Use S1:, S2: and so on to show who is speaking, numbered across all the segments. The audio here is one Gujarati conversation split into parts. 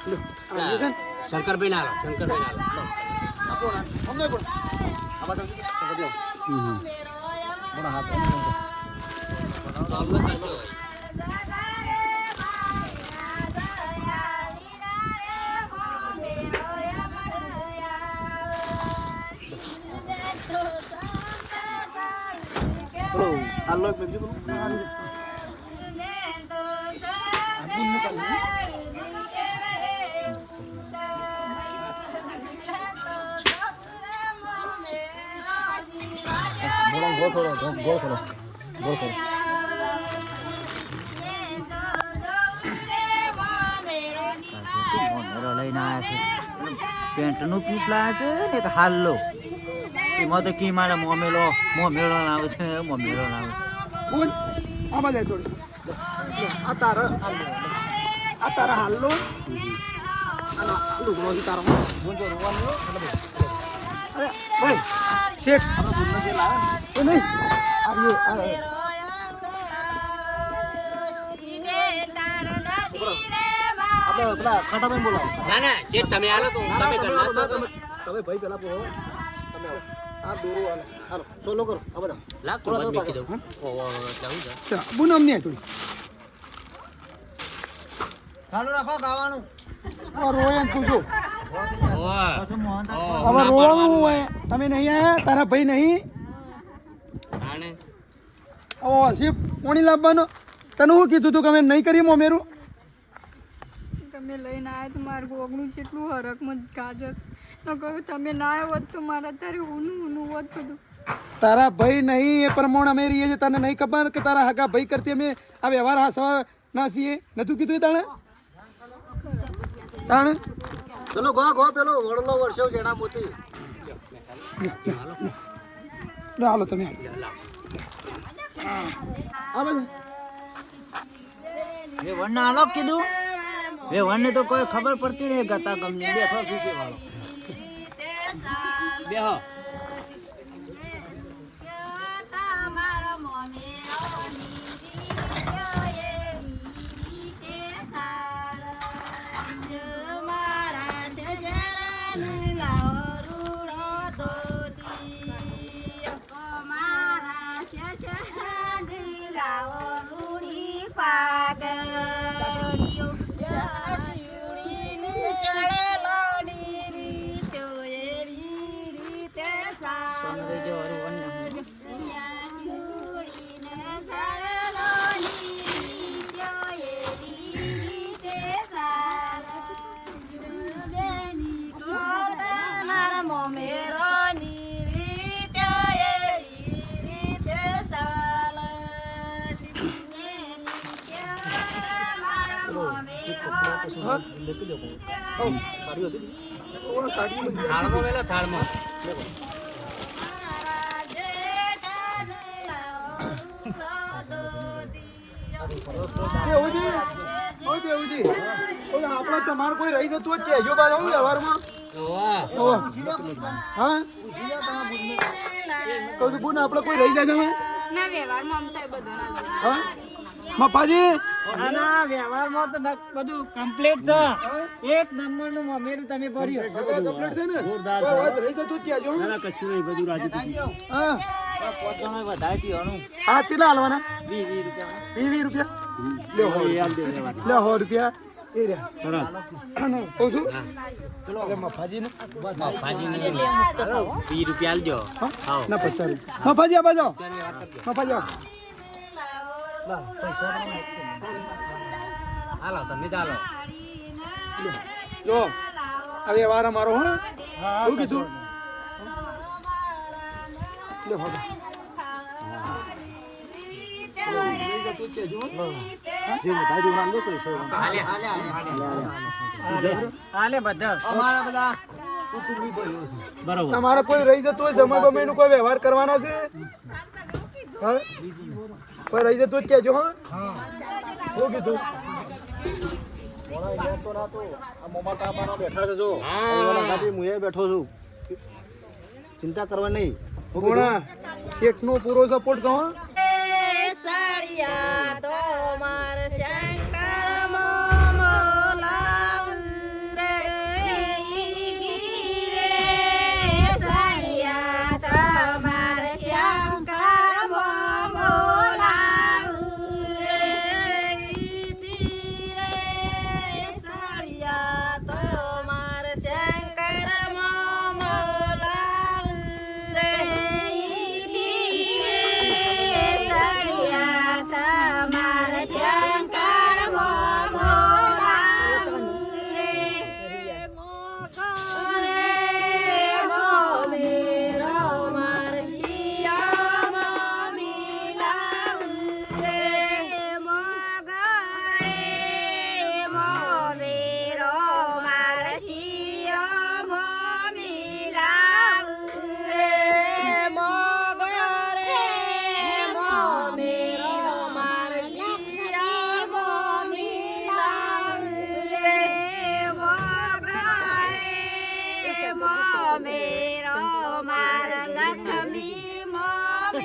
S1: શંકરભાઈ ના
S2: આપો અમને પણ આ બાજુ સમજો મોના હાથ હાલો એક મિનિટ બોલો ગોળ થોડો
S3: લઈને આવ્યા છે પેન્ટનું પીસ લાવ્યા છે ને એક હાલ્લો એમાં તો કી મારે મોમેલો લાવે છે મોમેલો લાવે
S2: બોલ આમાં જાય થોડી આ તારા હાલ્લો અને લુગડો તારો બોલ જો રોવાનું અરે ભાઈ શેઠ આપણે ગુણનો જે લાવે એ નહીં આપણે પેલા ખાટાભાઈ બોલાવો
S1: ના શેઠ તમે આલો તો તમે કરના
S2: તમે ભાઈ પેલા બોલો તમે આ દોરો હાલો સોલો કરો આ બધા
S1: લાગ તો બદ મેકી દઉં ઓ જાઉં જા
S2: બુન અમને થોડી
S3: ચાલુ રાખો ગાવાનું
S2: રોય એમ પૂછો
S1: ઓવા
S2: હવે રોવાનું હોય તમે નહીં આયા તારા ભાઈ નહીં
S1: આને
S2: ઓ શિપ પાણી લાવવાનો તને હું કીધું તું કે અમે નહીં કરીએ મોમેરું
S4: તમે લઈને આવ્યા તો મારું ગોગનું જેટલું હરકમાં ગાજર ન કહ્યું તમે ના આવ્યો હોત તો મારા અત્યારે ઊનું હોત બધું
S2: તારા ભાઈ નહીં એ પ્રમાણે અમે રહીએ છીએ તને નહીં ખબર કે તારા હગા ભાઈ કરતી અમે આ વ્યવહાર હાસવા ના છીએ નતું કીધું તાણે ચલો ગો પેલો વડલો વર્ષો જેના મોતી હાલો તમે આ બધું
S3: એ વણને આલો કીધું એ વણને તો કોઈ ખબર પડતી નહીં ગતા ગમની બેઠો ખુશી વાળો
S1: બેહો થાળમાં વેલો થાળમાં
S2: આપડે તમારે કોઈ રહી જતું હોય કેજો બાજુ વ્યવહારમાં હા કહું બુન આપડે કોઈ રહી જાય તમે
S4: ના વ્યવહારમાં અમતા બધું ના
S2: હા મફાજી
S3: આના વ્યવહારમાં તો બધું કમ્પ્લીટ છે એક નંબરનું મમેરું તમે ભર્યું
S2: કમ્પ્લીટ છે ને વાત રહી જતું કેજો
S1: કચ્છું નહીં બધું રાજી
S2: હા
S3: પોતાનો વધારે થયું
S2: હા ચીલા હાલવાના
S3: 20 રૂપિયા
S2: 20 રૂપિયા લ્યો 100 રૂપિયા એ રહ્યા
S1: સરસ
S2: કહું છું ચલો મફાજી ને
S1: ભાજી ને 20 રૂપિયા આલજો આવો
S2: ના 50 રૂપિયા મફાજી આ બાજુ મફાજી આવો
S1: હાલો તમે ચાલો
S2: જો હવે વાર અમારો હો શું કીધું લે હવે તમારે કોઈ રહી જતું હોય જમા ગમે એનું કોઈ વ્યવહાર કરવાના છે હા કોઈ રહી જતું જ કેજો હા શું કીધું બેઠા છો હું બેઠો છું ચિંતા કરવા નહીં શેઠ નો પૂરો સપોર્ટ છો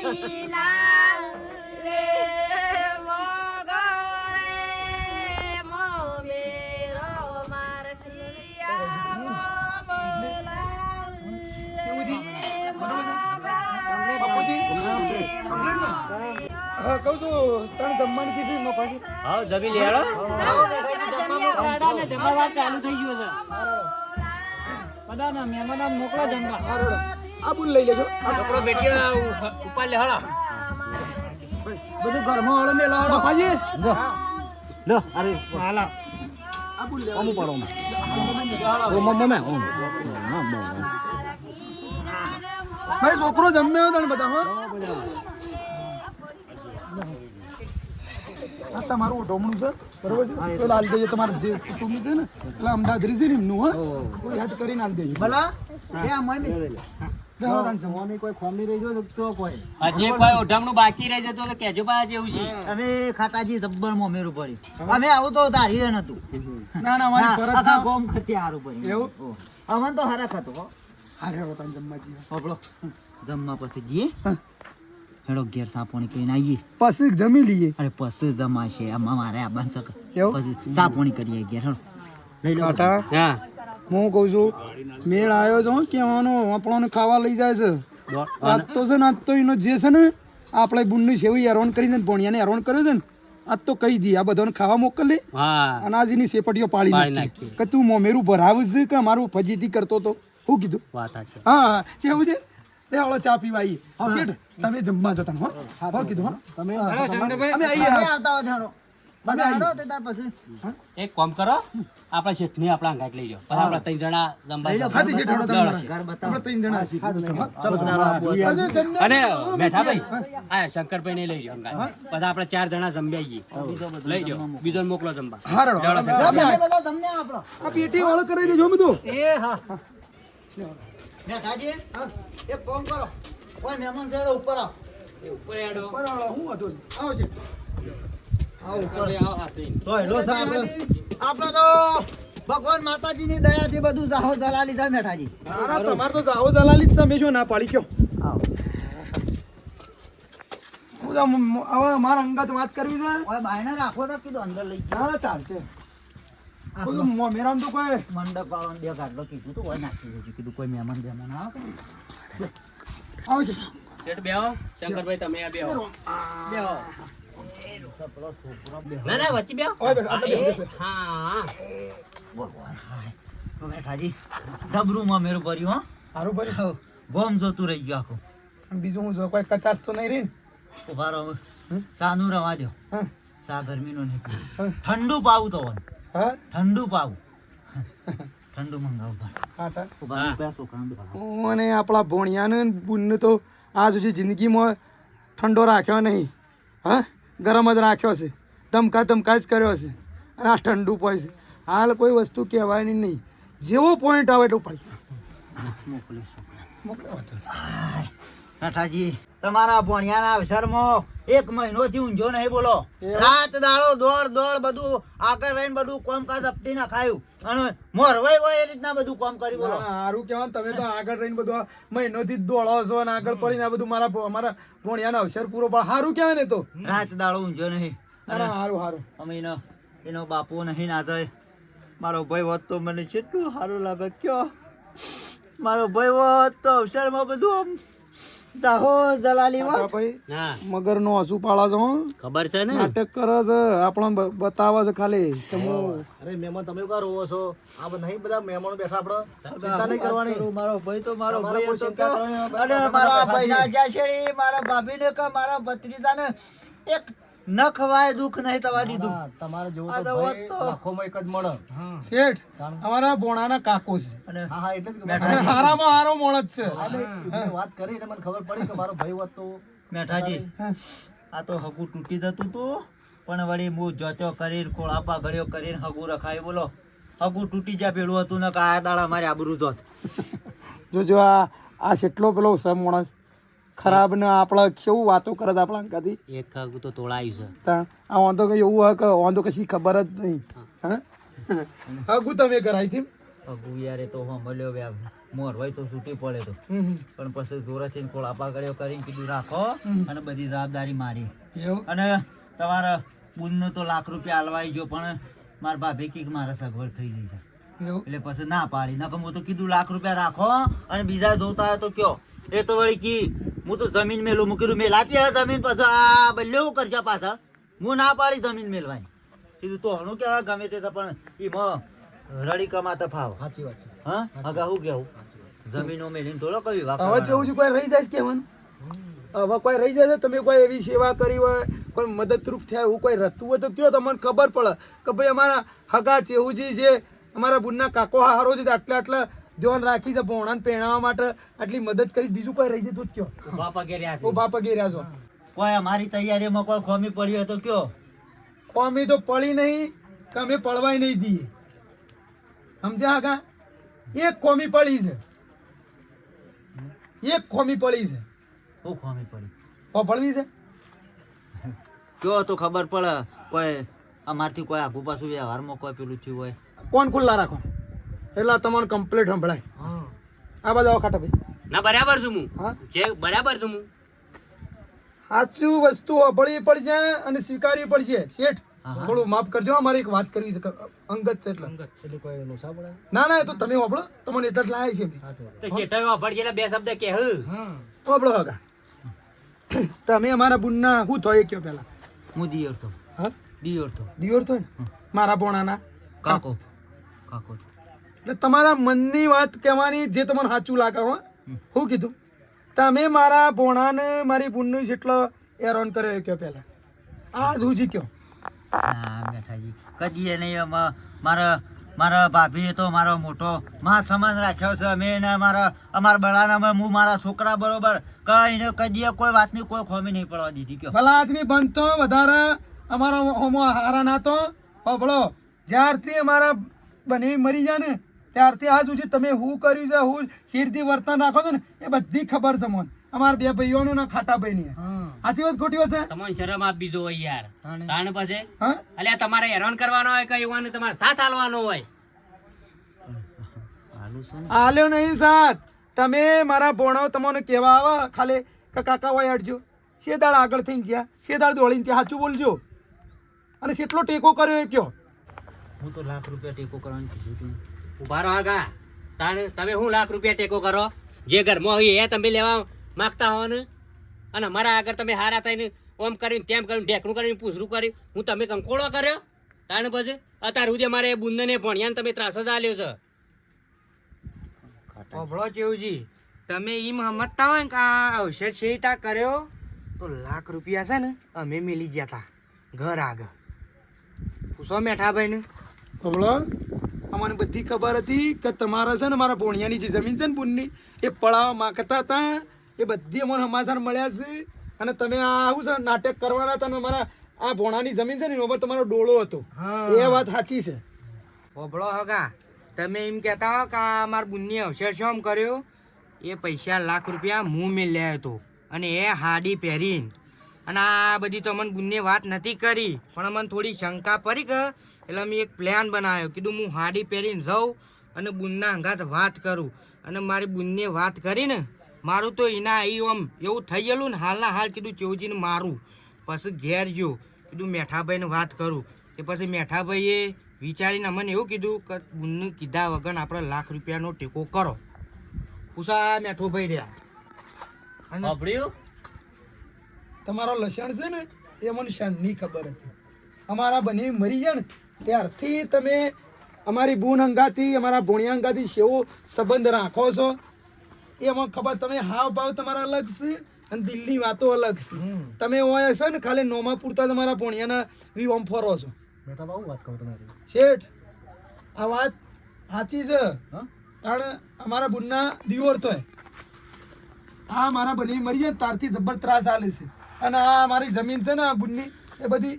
S5: લાલ રે મોગરે મોમેરો મારસિયા મોમલાલ
S2: બાપુજી હા કહું છું તને જમવાનું કીધું મફાજી
S1: હા જમી લેડો
S6: જમવા ચાલુ થઈ ગયું છે બધાના મહેમાનો મોકલો જમવા
S2: હારો આ બુલ લઈ લેજો
S1: છોકરો બેટીઓ ઉપર લે હળો
S3: બધું ઘરમાં હળો મેલો હળો
S2: મફાજી
S3: લો અરે
S6: હાલો
S2: આ બુલ લેવા
S3: અમુ પડો
S2: ભાઈ છોકરો જમ્યો તને બધા હો આ તમારું ઢોમણું છે બરોબર છે પેલા હાલ દેજો તમારું જે કુટુંબી છે ને પેલા અમદાવાદ રીઝી ને એમનું હા કોઈ યાદ કરીને હાલ દેજો
S3: ભલા બે મમ્મી
S2: જમવાની કોઈ ખોમી રહી જો તો કોઈ
S1: હજી કોઈ ઓઢમણું બાકી રહી જતું તો કેજો પા જેવું છે
S3: અમે ખાટાજી જબ્બર મોમેરું પડ્યું અમે આવું તો ધારી નતું
S2: ના ના મારી ફરજ
S3: આખા ગોમ ખર્ચે હારું પડ્યું
S2: એવું?
S3: અમન તો હારા ખાતો હો
S2: હારે હવે તને જમવા જઈએ
S3: આપણો જમવા પછી જઈએ હેડો ઘેર સાપોણી કરીને આવીએ
S2: પછી જમી લઈએ
S3: અરે પછી જમાશે આમાં મારે આ બાંધ શકે
S2: એવું?
S3: પછી સાપોણી કરીએ ઘેર હેડો લઈ લો
S2: કાટા
S1: હા
S2: હું કહું છું મેળ આવ્યો છે કહેવાનો આપણને ખાવા લઈ જાય છે આજ તો છે ને આજ તો એનો જે છે ને આપણે બુનની સેવી હેરાન કરીને ભણિયાને હેરાન કર્યો છે ને આજ તો કહી દી આ બધાને ખાવા મોકલી
S1: હા
S2: અનાજની સેપટીઓ પાડી
S1: પાડી
S2: નાખી
S1: નાખી.
S2: કે તું મોમેરું ભરાવું છે કે અમારું ફજીતી કરતો તો શું કીધું
S1: વાત છે
S2: હા હા કેવું છે એ હળો ચા પીવા આવીએ શેઠ તમે જમવા જો તને હો હા કીધું હા તમે અમે આવીએ
S3: અમે આવતા હોય હેડો બધા હેડો તે ત્યાર પછી
S1: એક કામ કરો આપણા શેઠને આપણા અંગાત લઈ જાઓ પછી આપણા ત્રણ જણા જમવા જાઓ.
S2: હાથી શેઠ હળો તમે મારા.
S3: ઘર બતાવો
S2: આપણે ત્રણ જણા છીએ. હા,
S3: ચલો દાડો આપો
S2: અરે, જમવા
S1: અને
S2: જાઓ.
S1: મેઠાભાઈ આ શંકરભાઈ ને લઈ જાઓ અંગાત પછી આપણે ચાર જણા જમ્યા આવીએ લઈ જાઓ બીજો મોકલો જમવા
S2: હા રડો.
S3: તમે બધા તમને આપણો
S2: આ પેટી વાળો કરી દેજો બધું
S6: એ હા
S3: બેઠાજી એક ફોન કરો કોઈ મહેમાન છે ઉપર આવો
S1: એ ઉપર હેડો
S2: બરાબર હું હતો આવો છે
S3: આવો ઉપર
S1: આવો હાથી
S3: તો હેલો છે આપણે તો ભગવાન માતાજીની દયાથી બધું જાહો જલાલી થાય મેઠાજી
S2: અરે તમાર તો જાહો જલાલી જ તમે જો ના પાડી કયો
S3: આવો
S2: હું તો હવે મારા અંગત વાત કરવી છે
S3: ઓય બાયને રાખો તો કીધું અંદર લઈ
S2: ના ના ચાલશે મેરામ તો કોઈ
S3: મંડપ વાળાને બે ગાડલો કીધું તો ઓય નાખી દેજો કીધું કોઈ મહેમાન બેમાન આવે
S2: આવશે
S1: શેઠ બેહો શંકરભાઈ તમે આ બેહો બેહો ના ના વચ્ચે બેહો
S2: ઓય બેઠો, આપણે બેહો, બેહો.
S1: હા
S3: ભગવાન હાય તો મેઠાજી જબરું માં મેરું ભર્યું હો
S2: સારું ભર્યું
S3: ગોમ જોતું રહી ગયું આખું
S2: અને બીજું હું જો કોઈ કચાસ તો નહીં રહી ને
S3: ઉભા રહો સાનું રવા દો
S2: હા
S3: સા ગરમીનો નીકળ્યું
S2: હા.
S3: ઠંડુ પાવું તો હોય
S2: હા
S3: ઠંડુ પાવું ઠંડુ મંગાવું ભાઈ
S2: કાટા
S3: ઉભા રહો, બે છોકરાને દોડાવો.
S2: અને આપણા ભોણિયાને ને બુનને તો આજ સુધી જિંદગીમાં ઠંડો રાખ્યો નહીં હા ગરમ જ રાખ્યો છે ધમકા ધમકા જ કર્યો છે અને આ ઠંડુ પડે છે હાલ કોઈ વસ્તુ કહેવાય નહીં જેવો પોઈન્ટ આવે એટલું પડી
S3: મોકલો છોકરા.
S2: મોકલો વાંધો નહીં.
S3: નાઠાજી તમારા ભણિયાના અવસરમાં 1 મહિનોથી ઊંઝો નહીં બોલો
S2: એવું?
S3: રાત દાડો દોડ બધું આગળ રહીને બધું કામકાજ અપટી ના ખાયું અને મોરવાઈ હોય એ રીતના બધું કામ કરી બોલો
S2: ના, ના, હારું કહેવાય તમે તો આગળ રહીને બધું આ મહિનોથી જ દોડો છો અને આગળ પડીને આ બધું અમારા ભોણિયાનો અવસર પૂરો પડે સારું કહેવાય ને તો
S3: રાત દાડો ઊંઝો નહીં
S2: ના, ના, હારું હારું
S3: અમે એનો બાપુ નહીં ના થાય મારો ભાઈ હોત તો મને કેટલું સારું લાગે કયો મારો ભાઈ હોત તો અવસરમાં બધું આમ જાહો જલાલી હોત.
S2: ભાઈ
S1: હા
S2: મગર નો હસુ પાડો છો હો.
S1: ખબર છે ને
S2: નાટક કરે છે આપણને બતાવે છે ખાલી કે હું
S6: અરે મહેમાન તમે ક્યાં રોવો છો આ બધા નહીં બધા મહેમાનો બેઠા આપણે ચિંતા નહીં કરવાની
S3: મારો ભાઈ તો મારો
S6: તમારે
S3: ભાઈ
S6: કોઈ
S3: હતો
S6: ચિંતા
S3: તો.
S6: કરવાની નથી.
S3: અને મારા ભાઈના જાશેડી મારા ભાભીને કે મારા ભત્રીજાને એક ન ખવાય દુઃખ નહીં તમારે દીધું
S6: ના, તમારે જેવો
S3: આ
S6: તો
S3: તો
S6: ભાઈ
S3: વાત તો-
S6: લાખોમાં એક જ મળે
S2: શેઠ અમારા ભોણાના કાકો છે
S3: અને
S6: હા હા એટલે જ કે
S2: અને હારામાં હારો મોણસ છે
S6: એટલે એમને વાત કરી એટલે મને ખબર પડી કે મારો ભાઈ હોત તો
S3: મેઠાજી આ તો હગું તૂટી જતું તું પણ વળી હું જોતો કરીને કોળાપા ગળ્યો કરીને હગું રખાય બોલો હગું તૂટી જાય પેલું હતું ને કે આ દાડા મારે આબરૂ જોત
S2: જો આ કેટલો પેલો છે મોણસ ખરાબ ને આપણે કેવું વાતો કરે છે આપણા અંગાથી
S1: એક ખાગું તો તોડાયું છે
S2: તાણ આ વાંધો કઈ એવું હોય કે વાંધો કશી ખબર જ નહીં હા હગું તમે કરાવી હતી
S3: અગુ યાર એ તો મળ્યો વ્યાપ મોર હોય તો છૂટી પડે તો પણ પછી જોરેથી ખોળાપા કર્યો કરીને કીધું રાખો અને બધી જવાબદારી મારી
S2: એવું
S3: અને તમારા બુનનો તો લાખ રૂપિયા હાલવાઈ ગયો પણ મારા ભાભી કીક મારા સગવડ થઈ ગઈ છે
S2: એવું
S3: એટલે પછી ના પાડી નકર હું તો કીધું લાખ રૂપિયા રાખો અને બીજા જોતા હોય તો કયો એ તો વળી કી હું તો જમીન મેલું મૂકી કીધું મેલાતી હવે જમીન પછી આ બલ્યો કરજા પાછા હું ના પાડી જમીન મેલવાની કીધું તો હણું કહેવાય ગમે તે તો પણ એમાં રડી કમાતા ફાવ
S6: સાચી વાત છે.
S3: હા આગા શું કેવું જમીનો મેલીને થોડો કવી વાત
S2: હવે જેવું છે કોઈ રહી જાય છે કહેવાનું હવે કોઈ રહી જાય છે તમે કોઈ એવી સેવા કરી હોય કોઈ મદદરૂપ થયા એવું કોઈ રહેતું હોય તો કયો તમને ખબર પડે કે ભાઈ અમારા હગા ચેવુજી છે અમારા બુનના કાકો હારો છે આટલા ધ્યાન રાખી છે ભોણાને પહેણાવવા માટે આટલી મદદ કરી બીજું કોઈ રહી જતું જ કયો
S1: ઉભા પગે રહ્યા છે.
S2: ઉભા પગે રહ્યા છો
S3: કોઈ અમારી તૈયારીમાં કોઈ ખોમી પડી હોય તો કયો
S2: કોમી તો પડી નહીં કે અમે પડવાય નહીં દઈએ સમજ્યા હગા એક કોમી પડી છે એક કોમી પડી છે
S3: શું ખોમી પડી
S2: ઓ પડવી છે
S3: કયો તો ખબર પડે કોઈ અમારથી કોઈ આગુ પાછું વ્યવહારમાં કોઈ પેલું થયું હોય
S2: કોણ ખુલ્લા રાખો એટલે તમને કમ્પ્લીટ સંભળાય આ બાજુ આવો ખાટા ભાઈ
S1: ના બરાબર છું હું
S2: હા
S1: જે બરાબર છું હું
S2: સાચું વસ્તુ અભળવી પડશે અને સ્વીકારવી પડશે શેઠ
S3: હા.
S2: થોડું માફ કરજો અમારે એક વાત કરવી છે અંગત છે એટલે
S6: એટલે કોઈ લોસા પડે
S2: ના ના એ તો તમે વાપરો તમને એટલે જ લાયા છે અમે.
S1: તો શેઠાઈ વાપરજે એટલે બે શબ્દ કે
S2: વાપરો હગા તમે અમારા બુનના શું થયો એ કયો પેલા
S3: હું દિયર તો
S2: હા
S3: દિયર તો
S2: દિયોર તો ને મારા પોણાના
S3: કાકો કાકો
S2: એટલે તમારા મનની વાત કહેવાની જે તમને સાચું લાગે હો શું કીધું તમે મારા ભોણાને મારી બુનનું જેટલો હેરાન કર્યો એ કયો પહેલા આ સુધી કયો
S3: હા બેઠાજી કદી નહીં મારા મારા ભાભીએ તો મારો મોટો માં સમાન રાખ્યો છે અમે એને અમારા બળાનામાં હું મારા છોકરા બરોબર કઈ ને કદી કોઈ વાતની કોઈ ખોમી નહીં પડવા દીધી કયો
S2: ભલા આદમી બનતો વધારે અમારો હોમો હારા નાતો હોબળો જ્યારથી અમારા બને મરી જાય ને ત્યારથી આજ સુધી તમે શું કર્યું છે હું શેરથી વર્તન રાખો છો ને એ બધી ખબર છે મને અમારા બે ભાઈઓનું ને ખાટા ભાઈની સાચી વાત ખોટી વાત છે
S1: તમને શરમ આપી દો યાર તાણ પછી
S2: હા
S1: એટલે તમારે હેરાન કરવાનો હોય કઈ એવાનો તમારે સાથ હાલવાનો હોય
S3: હાલું છે ને
S2: આલ્યો નહીં સાથ તમે મારા ભોણો તમને કહેવા આવે ખાલી કે કાકા હોય હટજો શેદાળ આગળ થઈને ગયા શેદાળ દોડીને ત્યાં સાચું બોલજો અને કેટલો ટેકો કર્યો એ કયો
S3: હું તો લાખ રૂપિયા ટેકો કરવાનું કીધું તું
S1: ઉભા રહો આગા તાણ તમે શું લાખ રૂપિયા ટેકો કરો જે ઘરમાં હોય એ તમે લેવા માગતા હો ને અને મારા આગળ તમે હારા થઈને ઓમ કરીને તેમ કરીને ઢેકણું કરીને પૂછરું કર્યું હું તમે કંકોળો કર્યો તાણ પછી અત્યાર સુધી મારે બુંદને ભણ્યાને તમે ત્રાસ જ આલ્યો છે
S7: ઓભળો ચેવજી તમે ઈમ સમજતા હોય ને કે આ અવસર શેતા કર્યો તો લાખ રૂપિયા છે ને અમે મિલી ગયા હતા ઘર આગળ પૂછો મેઠાભાઈ ને
S2: ખબરો અમને બધી ખબર હતી કે તમારા છે ને મારા ભોણિયાની જે જમીન છે ને બુનની એ પડાવવા માંગતા હતા એ બધી અમને સમાચાર મળ્યા છે અને તમે આ આવું છે નાટક કરવાના હતા અને મારા આ ભોણાની જમીન છે ને એના પર તમારો ડોળો હતો એ વાત સાચી છે
S7: ઓભળો હગા તમે એમ કહેતા હો કે આ મારા બુનની અવસર શોમ કર્યો એ પૈસા લાખ રૂપિયા હું મેલ્યા હતો અને એ હાડી પહેરીને અને આ બધી તો મને બુનને વાત નથી કરી પણ મને થોડી શંકા પડી કે એટલે મેં એક પ્લાન બનાવ્યો કીધું હું હાડી પહેરીને જાઉં અને બુનના અંગાત વાત કરું અને મારી બુનને વાત કરીને મારું તો એના અહીં આમ એવું થઈ ગયેલું ને હાલના હાલ કીધું ચેવજીને મારું પછી ઘેર ગયો કીધું મેઠાભાઈને વાત કરું એ પછી મેઠાભાઈએ વિચારીને મને એવું કીધું કે બુનને કીધા વગર આપણે લાખ રૂપિયાનો ટેકો કરો પૂછા મેઠોભાઈ રહ્યા અને
S1: અભડ્યું
S2: તમારો લસણ છે ને એ મને શાનની ખબર હતી અમારા બને મરી ગયા ને ત્યારથી તમે અમારી બૂન અંગાથી અમારા ભોણિયા અંગાથી સેવો સંબંધ રાખો છો એ અમને ખબર તમે હાવ ભાવ તમારા અલગ છે અને દિલની વાતો અલગ છે તમે હોય છે ને ખાલી નોમા પૂરતા તમારા ભોણિયાના વિવમ ફરો છો
S6: મેં તો બહુ વાત કહું તમારી
S2: શેઠ આ વાત સાચી છે કારણ અમારા બુનના દિયોર તો આ મારા બને મરી જાય ત્યારથી જબર ત્રાસ આલે છે અને આ મારી જમીન છે ને આ બુનની એ બધી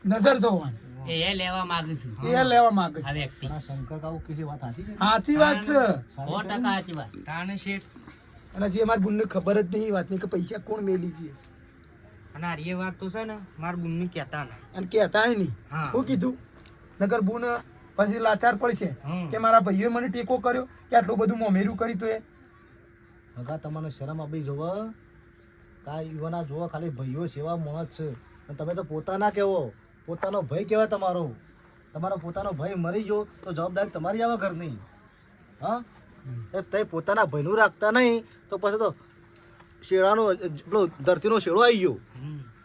S2: નજર જોવાની
S1: એ લેવા માંગુ છું
S2: એ લેવા માંગે છે
S1: આ વ્યક્તિ
S6: પણ આ શંકર કાકુ કીધી વાત સાચી છે
S2: સાચી વાત છે
S1: 100% સાચી વાત
S7: તાને શેઠ
S2: અને જે મારી બુનને ખબર જ નહીં વાતની કે પૈસા કોણ મેલી ગયે
S7: અને આ એ વાત તો છે ને મારા બુનને કહેતા ના
S2: અને કહેતા નહીં
S7: હા.
S2: શું કીધું નગર બુન પછી લાચાર પડશે કે મારા ભાઈઓએ મને ટેકો કર્યો કે આટલું બધું મોમેરું કર્યું તો એ
S6: હગા તમને શરમ આપી જોવો કા યુવાના જોવો ખાલી ભાઈઓ સેવા મોહત છે અને તમે તો પોતાના કહેવો પોતાનો ભય કહેવાય તમારો પોતાનો ભય મરી ગયો તો જવાબદારી તમારી આવે ઘરની હા તે પોતાના ભયનું રાખતા નહીં તો પછી તો શેળાનો પેલો ધરતીનો શેળો આવી ગયો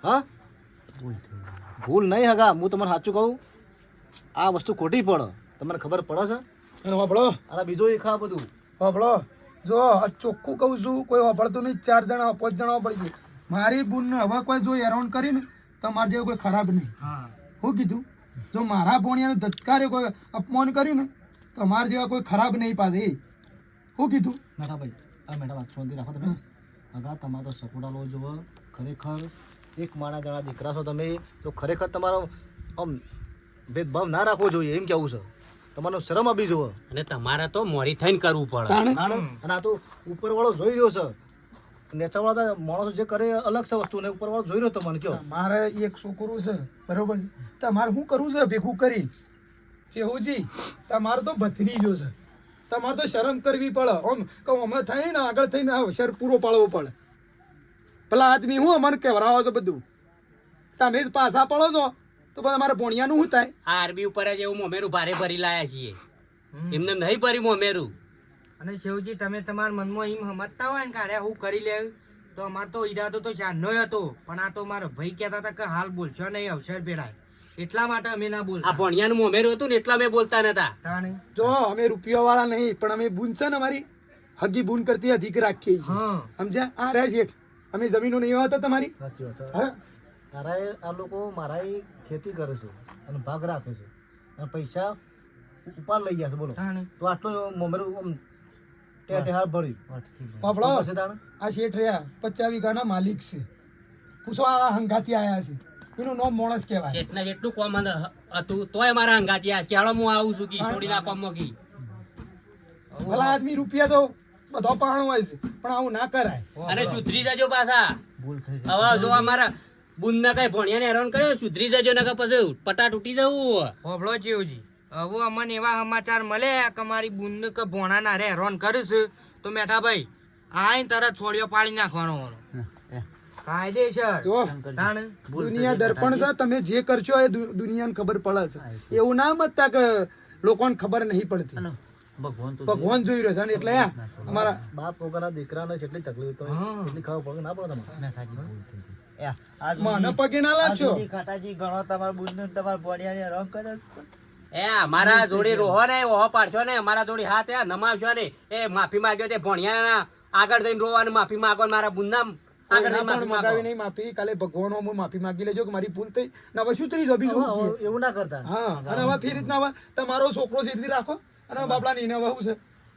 S6: હા ભૂલ નહીં હગા હું તમને સાચું કહું આ વસ્તુ ખોટી પડે તમને ખબર પડે છે
S2: અને વાપડો
S6: અને બીજું એ ખા બધું
S2: વાપડો જો આ ચોખ્ખું કહું છું કોઈ વાપરતું નહીં 4 જણા 5 જણા પડી ગયું મારી બુનને હવે કોઈ જો એરાઉન્ડ કરીને તો મારે જેવું કોઈ ખરાબ નહીં હું કીધું જો મારા ભોણિયાને ધત્કારે કોઈ અપમાન કર્યું ને તો મારા જેવા કોઈ ખરાબ નહીં પાછે હું કીધું
S6: મેઠા ભાઈ આ મેઠા વાત શાંતિ રાખો તમે હગા તમારો સપોર્ટ આલો જુઓ ખરેખર એક માણા જણા દીકરા છો તમે તો ખરેખર તમારો આમ ભેદભાવ ના રાખવો જોઈએ એમ કેવું છે તમારો શરમ આપી જુઓ
S1: અને તમારે તો મોરી થઈને કરવું પડે
S2: તાણે
S6: અને આ તો ઉપરવાળો જોઈ રહ્યો છે નેચાવાળા માણસો જે કરે અલગ છે વસ્તુ ને ઉપરવાળો જોઈ રહ્યો તમને કયો
S2: મારે એક છોકરું છે બરોબર છે તમારે શું કરવું છે ભેગું કરી ચેહુજી તમારે તો ભત્રીજો છે તમારે તો શરમ કરવી પડે આમ કહું અમે થઈ ને આગળ થઈને આ હોશિયાર પૂરો પાડવો પડે પેલા આદમી હું અમને કહેવરાવો છો બધું તમે જ પાછા પડો છો તો પછી અમારે ભોણિયાનું શું થાય
S1: આ આરબી ઉપર જ એવું મોમેરું ભારે ભરી લાયા છીએ એમને નહીં ભરી મોમેરું
S7: અને શિવજી તમે તમારા મનમાં એમ સમજતા હોય ને કે અરે હું કરી લેવું તો અમાર તો ઈરાદો તો શાનનો હતો પણ આ તો મારા ભાઈ કહેતા હતા કે હાલ બોલશો નહીં અવસર ભેડાય એટલા માટે અમે ના
S1: આ
S7: બોલતા
S1: ભણિયાનું મોમેરું હતું ને એટલા અમે બોલતા નતા
S7: તાણે
S2: જો અમે રૂપિયા વાળા નહીં પણ અમે બૂન છે ને અમારી હગી બૂન કરતી અધિક રાખીએ છીએ
S7: હા
S2: સમજ્યા આ રહ્યા શેઠ અમે જમીનો નહીં હોતા તમારી
S6: સાચી વાત છે
S2: હા
S6: મારા આ લોકો મારા ખેતી કરે છે અને ભાગ રાખે છે અને પૈસા ઉપાડ લઈ ગયા છે બોલો
S7: તાણે
S6: તો આટલો મોમેરું આમ ટેહાળ ભર્યું
S2: પાપડો
S6: પછી તાણે
S2: આ શેઠ રહ્યા 50 વીઘાના માલિક છે પૂછો આ હંગાથી આયા છે એનું નામ મોણસ કહેવાય
S1: શેઠના જેટલું કોમ હતું તોય મારા હંગાતી આ કે હાલો હું આવું છું કી થોડી ના કોમ કી
S2: ભલા આદમી રૂપિયા તો બધો પાણો હોય છે પણ આવું ના કરાય
S1: અને સુધરી જજો પાછા
S3: ભૂલ થઈ
S1: હવે જો અમારા બુનના કઈ ભણિયાને હેરાન કર્યો સુધરી જજો ને પછી પટા તૂટી જવું
S7: હોબળો જીવજી હવે અમને એવા સમાચાર મળે કે મારી બુન કે ભોણા ના રે હેરાન કરીશ તો મેઠા ભાઈ આઈને તરત છોડીઓ પાડી નાખવાનો હોનો કાયદેસર
S2: જો
S7: તાણે
S2: દુનિયા દર્પણ છે તમે જે કરશો એ દુનિયાને ખબર પડે છે એવું ના મતતા કે લોકોને ખબર નહીં પડતી
S3: ભગવાન તો
S2: ભગવાન જોઈ રહ્યો છે અને એટલે આ અમારા
S6: બાપ વગરના દીકરાને જેટલી તકલીફ તો એટલી ખબર પડે ના પડે તમારે
S3: મેઠાજી ભૂલ થઈ ગઈ. એ આ
S2: મને પગે ના લાગશો
S3: આ કાટાજી ગણો તમારા બુનને ને તમારા બોડિયાને રંગ કરે
S1: એ અમારા જોડી રોહો ને ઓહો પાડશો ને અમારા જોડી હાથ એ નમાવશો ને એ માફી માંગ્યો તે ભણિયાના આગળ જઈને રોવાનું માફી માંગો ને મારા બુનના આગળ જઈને માફી માંગો
S2: મગાવી નહીં માફી કાલે ભગવાન હું માફી માંગી લેજો કે મારી ભૂલ થઈ ને હવે શું તરી જબી શું
S6: એવું ના કરતા
S2: હા અને હવે ફી રીતના હવે તમારો છોકરો સીધી રાખો અને બાપલા ની વહુ છે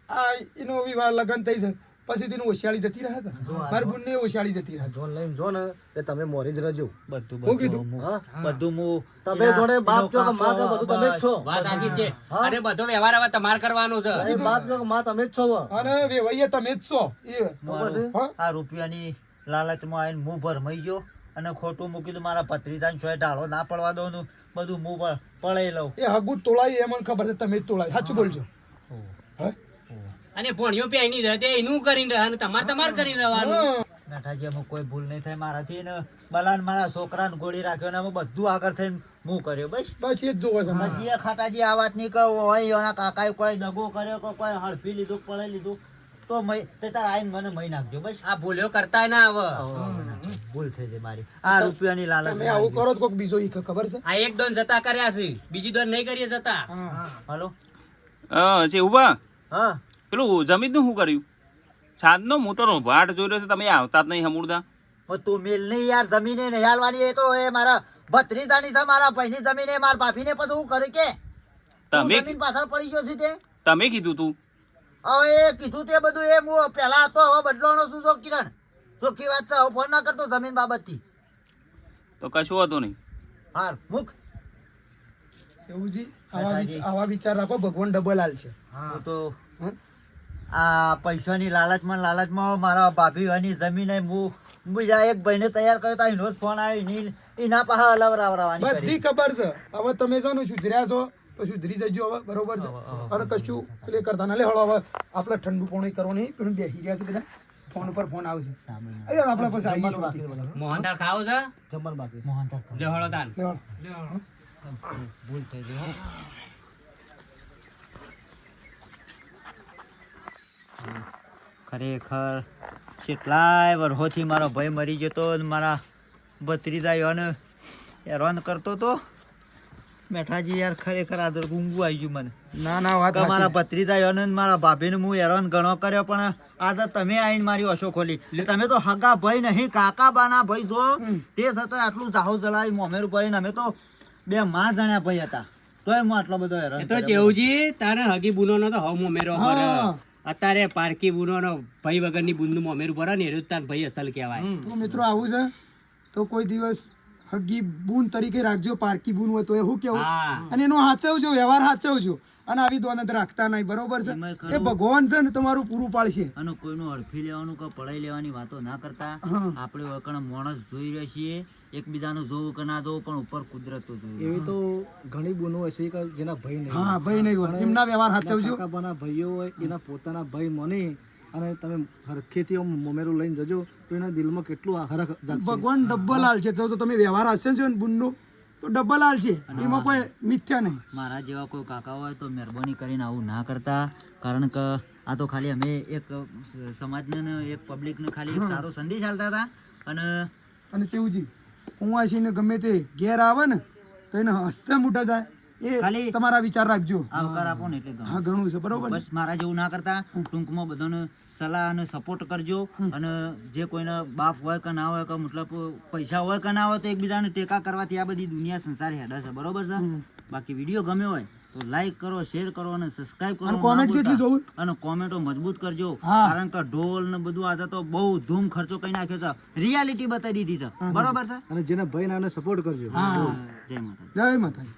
S2: આ એનો વિવાહ લગ્ન થઈ છે પછી તેનું ઓશિયાળી જતી રહે કે મારી બુનને ઓશિયાળી જતી રહે
S6: જોન લઈને જો ને તે તમે મોરી જ રહેજો
S3: બધું
S2: હું કીધું?
S6: હા
S3: બધું હું
S6: તમે જોડે બાપ છો કે માં છો બધું તમે જ છો
S1: વાત સાચી છે અરે બધો વ્યવહાર હવે તમારે કરવાનો છે
S6: એ બાપ છો કે માં તમે જ છો
S2: અને વેવાઈએ તમે જ છો એ
S3: મારું
S2: હા?
S3: આ રૂપિયાની લાલચમાં આવીને મું ભરમાઈ ગયો અને ખોટું મૂકી દઉં મારા ભત્રીજાને છોય ઢાળો ના પડવા દઉં ને બધું મું પડાઈ લઉં
S2: એ હગું તોળાયું એ મને ખબર છે તમે જ તોળાય સાચું બોલજો હા?
S1: અને ભણ્યો પેની રહે તે એનું કરીને રહે ને તમારે કરીને રહેવાનું
S2: હા.
S3: નાઠાજી અમુક કોઈ ભૂલ નહીં થાય મારાથી ને બલાન મારા છોકરાને ગોળી રાખ્યો ને અમે બધું આગળ થઈને મું કર્યો બસ
S2: બસ એ જ જોવે છે મારે.
S3: હજી એ ખાટાજી આ વાત નહીં કહો હોય એના કાકાએ કોઈ દગો કર્યો કે કોઈ હડપી લીધું પડાઈ લીધું તો તે તાર આઈને મને મહી નાખજો બસ
S1: આ ભૂલ્યો કરતા ના આવે
S3: ભૂલ થઈ જાય મારી આ રૂપિયાની લાલચ
S2: તમે આવું કરો તો કોઈક બીજો ઈ ખબર છે
S1: આ એક દોન જતા કર્યા છે બીજી દોન નહીં કરીએ જતા
S3: હલો
S8: છે ઉભા
S3: હા
S8: પેલું જમીનનું શું કર્યું સાંજનો હું તો વાટ જોઈ રહ્યો છે તમે આવતા જ નહીં હમુરદા
S3: પણ તું મિલ નહીં યાર જમીને નહીં હાલવાની એ તો એ મારા ભત્રીજાની છે મારા ભાઈની જમીન એ મારા ભાભીને પછી હું કરું કે તું
S8: તમે
S3: જમીન પાછળ પડી ગયો છે તે
S8: તમે કીધું તું
S3: હવે એ કીધું તે બધું એ હું પહેલા હતો હવે બદલવાનો શું છો કિરણ ચોખ્ખી વાત છે હવે ફોન ના કરતો જમીન બાબતથી
S8: તો કશું હતું નહીં
S3: હાર મુક
S2: એવું જી આવા વિચાર રાખો ભગવાન ડબલ હાલ છે
S3: હું તો
S2: હં?
S3: આ પૈસાની લાલચમાં મારા ભાભીની જમીન હું બીજા એક ભાઈને તૈયાર કર્યો તો એનો જ ફોન આવ્યો એના પાસે હલાવરાવવાની
S2: બધી ખબર છે હવે તમે છો ને સુધર્યા છો તો સુધરી જજો હવે બરોબર છે અને કશું પેલે કરતા ના લે હળો હવે આપણે ઠંડુ પાણી કરવો નહીં પેલું બેસી રહ્યા છે બધા ફોન ઉપર ફોન આવશે અહીંયા આપણે પછી
S6: જમવાનું બાકી
S2: આવીશું
S6: છે બધાનું.
S1: મોહનથાળ ખાવો છે
S6: જમવાનું બાકી
S1: લે હળો તાન
S2: લે હળો.
S3: ખરેખર કેટલાય વર્ષોથી મારો ભાઈ મરી જતો અને મારા ભત્રીજાઓને હેરાન કરતો તો મેઠાજી યાર ખરેખર આદર ઊંઘું આવી ગયું મને
S2: ના ના વાત
S3: કે મારા
S2: સાચી.
S3: ભત્રીજાઓને ને મારા ભાભીને હું હેરાન ઘણો કર્યો પણ આજે તમે આવીને મારી ઓછો ખોલી તમે તો હગા ભાઈ નહીં કાકા બાના ભાઈ છો તે છતાં આટલું જાહો જલાવી મોમેરું પડીને અમે તો બે માં જણ્યા ભાઈ હતા તોય હું આટલો બધો હેરાન
S1: એ તો
S3: કર્યો.
S1: ચેવજી તારે હગી બુનો નો તો હવ મોમેરો પર
S2: હા.
S1: અત્યારે પારકી બુનો નો ભાઈ વગરની બુનનું મોમેરું પર ને એનું તાર ભાઈ અસલ કહેવાય
S2: તો મિત્રો આવું છે તો કોઈ દિવસ હગી બૂન તરીકે રાખજો પારકી બૂન હોય તો એ હું કેવું
S1: હા
S2: અને એનો હાચવજો વ્યવહાર હાચવજો અને આવી દોનત રાખતા નહીં બરોબર છે
S3: એમાંય ખરું.
S2: એ ભગવાન છે ને તમારું પૂરું પાડશે
S3: અને કોઈનું અડફી લેવાનું કે પડાઈ લેવાની વાતો ના કરતા
S2: હા.
S3: આપણે વકણ માણસ જોઈ રહ્યા છીએ એકબીજાનું જોવું કે ના જોવું પણ ઉપર કુદરત તો જોઈ
S6: એવી તો ઘણી બૂનો હશે કે જેના ભાઈ નહીં
S2: હા ભાઈ નહીં હોય એમના વ્યવહાર હાચવજો
S6: કાકાબાના ભાઈઓ હોય એના પોતાના ભાઈ માની અને તમે હરખેથી આમ મોમેરું લઈને જજો તો એના દિલમાં કેટલું હરખ જાગશે.
S2: ભગવાન ડબ્બલ હાલ છે તો તમે વ્યવહાર હાચવજો ને બૂનનો તો ડબલ હાલ છે એમાં કોઈ મિથ્યા નહીં
S3: મારા જેવા કોઈ કાકા હોય તો મહેરબાની કરીને આવું ના કરતા કારણ કે આ તો ખાલી અમે એક સમાજને ને એક પબ્લિકને ખાલી એક સારો સંદેશ આલતા હતા અને
S2: અને ચેવુજી ઉવાસીને ગમે તે ઘેર આવે ને તો એને હસ્તે મોટા જાય એ
S3: ખાલી-
S2: તમારા વિચાર રાખજો
S3: આવકાર આપો ને એટલે ગમે.
S2: હા ઘણું છે બરોબર છે
S3: બસ મારા જેવું ના કરતા ટૂંકમાં બધાને સલાહ અને સપોર્ટ કરજો અને જે કોઈને બાપ હોય કે ના હોય કે મતલબ પૈસા હોય કે ના હોય તો એકબીજાને ટેકા કરવાથી આ બધી દુનિયા સંસાર હેડે છે બરોબર છે બાકી વિડીયો ગમ્યો હોય તો લાઈક કરો શેર કરો અને સબસ્ક્રાઇબ કરો
S2: અને comment
S3: ના
S2: કેટલી
S3: ભૂલતા.
S2: જોવું?
S3: અને કોમેન્ટો મજબૂત કરજો
S2: હા.
S3: કારણ કે ઢોલ ને બધું આજે તો બહુ ધૂમ ખર્ચો કરી નાખ્યો છે રિયાલિટી બતાવી દીધી છે બરોબર છે
S6: અને જેના ભાઈ ના સપોર્ટ કરજો
S2: હા
S3: જય માતા
S2: જય માતાજી